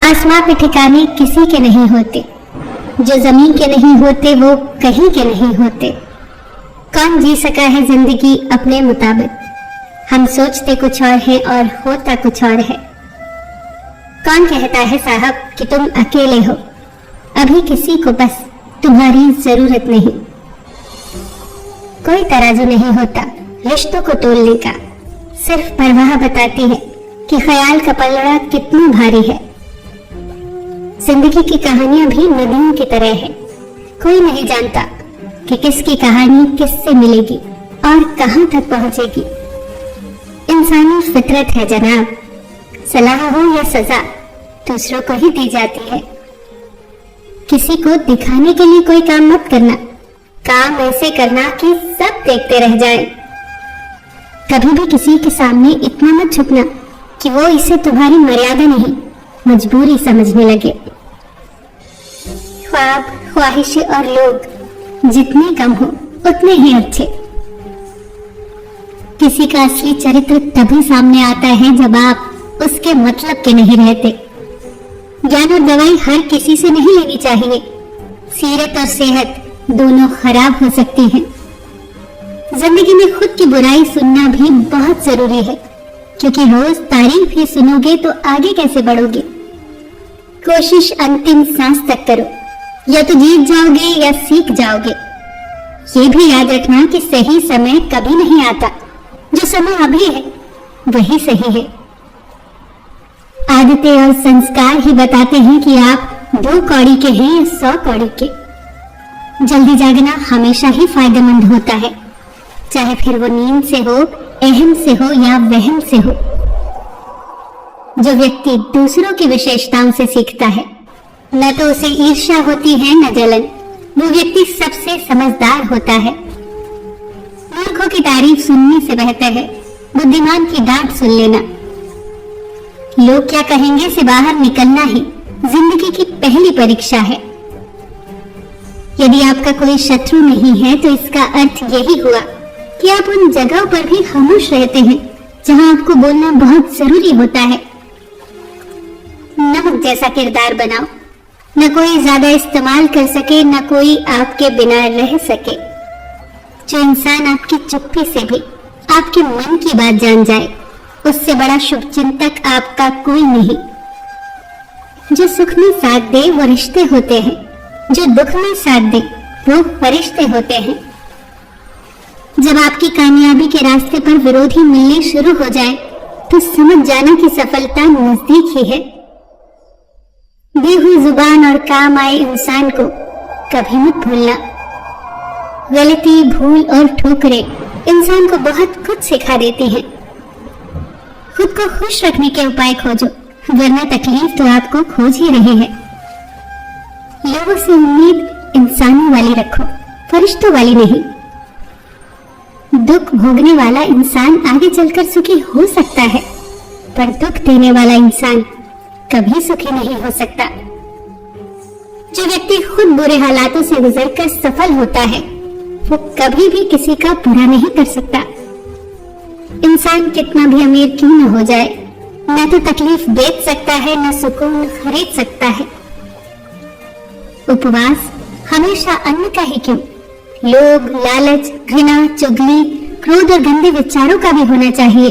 आसमां पे ठिकाने किसी के नहीं होते, जो जमीन के नहीं होते वो कहीं के नहीं होते। कौन जी सका है जिंदगी अपने मुताबिक, हम सोचते कुछ और है और होता कुछ और है। कौन कहता है साहब कि तुम अकेले हो, अभी किसी को बस तुम्हारी जरूरत नहीं। कोई तराजू नहीं होता रिश्तों को तोलने का, सिर्फ परवाह बताती है कि ख्याल का पलड़ा कितना भारी है। जिंदगी की कहानियां भी नदियों की तरह है, कोई नहीं जानता कि किसकी कहानी किससे मिलेगी और कहां तक पहुंचेगी। इंसानी फितरत है जनाब, सलाह हो या सजा दूसरों को ही दी जाती है। किसी को दिखाने के लिए कोई काम मत करना, काम ऐसे करना कि सब देखते रह जाएं। कभी भी किसी के सामने इतना मत झुकना कि वो इसे तुम्हारी मर्यादा नहीं मजबूरी समझने लगे। ख्वाब, ख्वाहिशें और लोग जितने कम हो उतने ही अच्छे। किसी का असली चरित्र तभी सामने आता है जब आप उसके मतलब के नहीं रहते। ज्ञान और दवाई हर किसी से नहीं लेनी चाहिए, सीरत और सेहत दोनों खराब हो सकती हैं। जिंदगी में खुद की बुराई सुनना भी बहुत जरूरी है, क्योंकि रोज तारीफ ही सुनोगे तो आगे कैसे बढ़ोगे। कोशिश अंतिम सांस तक करो, या तो जीत जाओगे या सीख जाओगे। ये भी याद रखना कि सही समय कभी नहीं आता, जो समय अभी है वही सही है। आदतें और संस्कार ही बताते हैं कि आप 2 कौड़ी के हैं या 100 कौड़ी के। जल्दी जागना हमेशा ही फायदेमंद होता है, चाहे फिर वो नींद से हो, अहम से हो या वहम से हो। जो व्यक्ति दूसरों की विशेषताओं से सीखता है, न तो उसे ईर्ष्या होती है न जलन, वो व्यक्ति सबसे समझदार होता है। मूर्खों की तारीफ सुनने से बेहतर है बुद्धिमान की डांट सुन लेना। लोग क्या कहेंगे से बाहर निकलना ही जिंदगी की पहली परीक्षा है। यदि आपका कोई शत्रु नहीं है तो इसका अर्थ यही हुआ कि आप उन जगहों पर भी खामोश रहते हैं जहां आपको बोलना बहुत जरूरी होता है। नमक जैसा किरदार बनाओ, न कोई ज्यादा इस्तेमाल कर सके, न कोई आपके बिना रह सके। जो इंसान आपकी चुप्पी से भी आपके मन की बात जान जाए, उससे बड़ा शुभचिंतक आपका कोई नहीं। जो सुख में साथ दे वो रिश्ते होते हैं, जो दुख में साथ दे वो फरिश्ते होते हैं। जब आपकी कामयाबी के रास्ते पर विरोधी मिलने शुरू हो जाए तो समझ जाना कि सफलता नजदीक ही है। दी हुई जुबान और काम आए इंसान को कभी मत भूलना। गलती, भूल और ठोकरें इंसान को बहुत कुछ सिखा देती हैं। खुद को खुश रखने के उपाय खोजो, वरना तकलीफ तो आपको खोज ही रही है। लोगों से उम्मीद इंसानों वाली रखो, फरिश्तों वाली नहीं। दुख भोगने वाला इंसान आगे चलकर सुखी हो सकता है, पर दुख देने वाला इंसान कभी सुखी नहीं हो सकता। जो व्यक्ति खुद बुरे हालातों से गुजरकर सफल होता है, वो कभी भी किसी का बुरा नहीं कर सकता। इंसान कितना भी अमीर क्यों न हो जाए, न तो तकलीफ बेच सकता है, न सुकून खरीद सकता है। उपवास हमेशा अन्न का ही क्यों, लोभ, लालच, घृणा, चुगली, क्रोध और गंदे विचारों का भी होना चाहिए।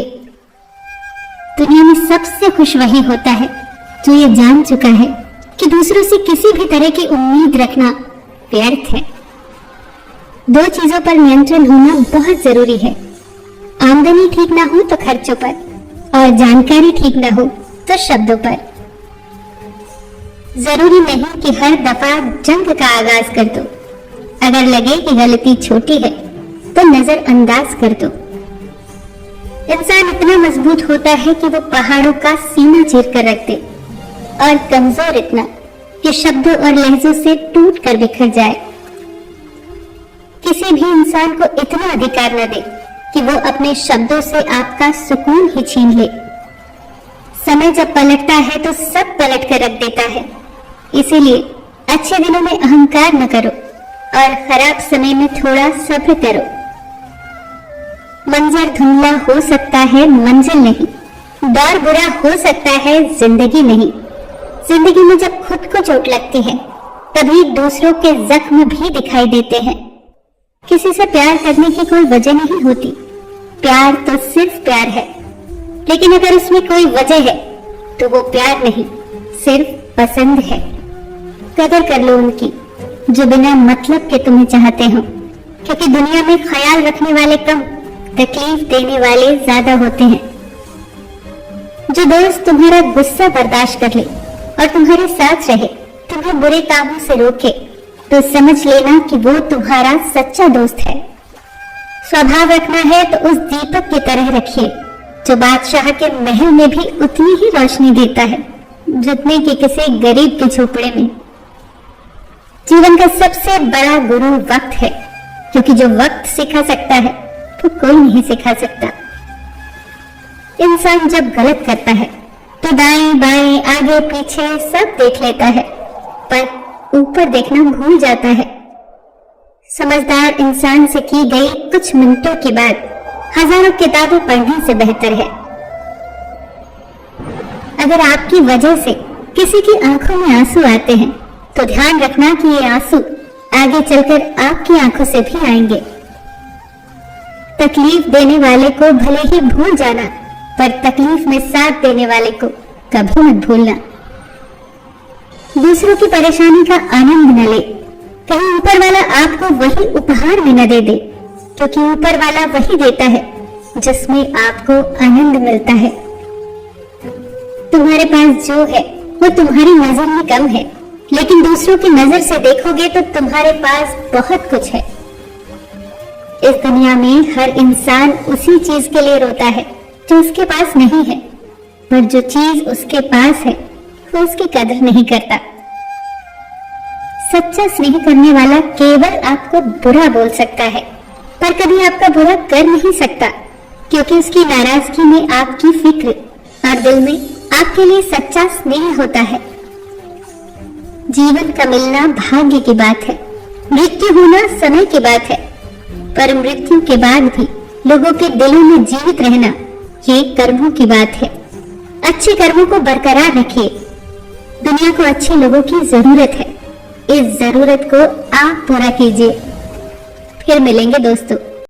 दुनिया में सबसे खुश वही होता है जो ये जान चुका है कि दूसरों से किसी भी तरह की उम्मीद रखना व्यर्थ है। 2 चीजों पर नियंत्रण होना बहुत जरूरी है, आमदनी ठीक ना हो तो खर्चों पर, और जानकारी ठीक ना हो तो शब्दों पर। जरूरी नहीं कि हर दफा जंग का आगाज कर दो, अगर लगे कि गलती छोटी है तो नजरअंदाज कर दो। इंसान इतना मजबूत होता है कि वो पहाड़ों का सीना चीर कर रख दे, और कमजोर इतना कि शब्दों और लहजों से टूट कर बिखर जाए। किसी भी इंसान को इतना अधिकार न दे कि वो अपने शब्दों से आपका सुकून ही छीन ले। समय जब पलटता है तो सब पलट कर रख देता है, इसीलिए अच्छे दिनों में अहंकार न करो और खराब समय में थोड़ा सब्र करो। मंजर धुंधला हो सकता है, मंजिल नहीं। दौर बुरा हो सकता है, जिंदगी नहीं। जिंदगी में जब खुद को चोट लगती है तभी दूसरों के जख्म भी दिखाई देते हैं। किसी से प्यार करने की कोई वजह नहीं होती, प्यार तो सिर्फ प्यार है। लेकिन अगर उसमें कोई वजह है तो वो प्यार नहीं, सिर्फ पसंद है। कदर कर लो उनकी जो बिना मतलब के तुम्हें चाहते हो, क्योंकि दुनिया में ख्याल रखने वाले कम, तकलीफ देने वाले ज्यादा होते हैं। जो दोस्त तुम्हारा गुस्सा बर्दाश्त कर ले और तुम्हारे साथ रहे, तुम्हें बुरे कामों से रोके, तो समझ लेना कि वो तुम्हारा सच्चा दोस्त है। स्वभाव रखना है तो उस दीपक की तरह रखिए जो बादशाह के महल में भी उतनी ही रोशनी देता है जितने कि किसी गरीब के झोपड़े में। जीवन का सबसे बड़ा गुरु वक्त है, क्योंकि जो वक्त सिखा सकता है वो कोई नहीं सिखा सकता। इंसान जब गलत करता है तो दाएं बाएं आगे पीछे सब देख लेता है, पर ऊपर देखना भूल जाता है। समझदार इंसान से की गई कुछ मिनटों की बात हजारों किताबें पढ़ने से बेहतर है। अगर आपकी वजह से किसी की आंखों में आंसू आते हैं तो ध्यान रखना कि ये आंसू आगे चलकर आपकी आंखों से भी आएंगे। तकलीफ देने वाले को भले ही भूल जाना, पर तकलीफ में साथ देने वाले को कभी मत भूलना। दूसरों की परेशानी का आनंद न ले, कहीं ऊपर वाला आपको वही उपहार में न दे दे, क्योंकि ऊपर वाला वही देता है जिसमें आपको आनंद मिलता है। तुम्हारे पास जो है वो तुम्हारी नजर में कम है, लेकिन दूसरों की नजर से देखोगे तो तुम्हारे पास बहुत कुछ है। इस दुनिया में हर इंसान उसी चीज के लिए रोता है जो उसके पास नहीं है, पर जो चीज उसके पास है वो उसकी कदर नहीं करता। सच्चा स्नेह करने वाला केवल आपको बुरा बोल सकता है, पर कभी आपका बुरा कर नहीं सकता, क्योंकि उसकी नाराजगी में आपकी फिक्र और दिल में आपके लिए सच्चा स्नेह होता है। जीवन का मिलना भाग्य की बात है, मृत्यु होना समय की बात है, पर मृत्यु के बाद भी लोगों के दिलों में जीवित रहना ये कर्मों की बात है। अच्छे कर्मों को बरकरार रखिए। दुनिया को अच्छे लोगों की जरूरत है, इस जरूरत को आप पूरा कीजिए। फिर मिलेंगे दोस्तों।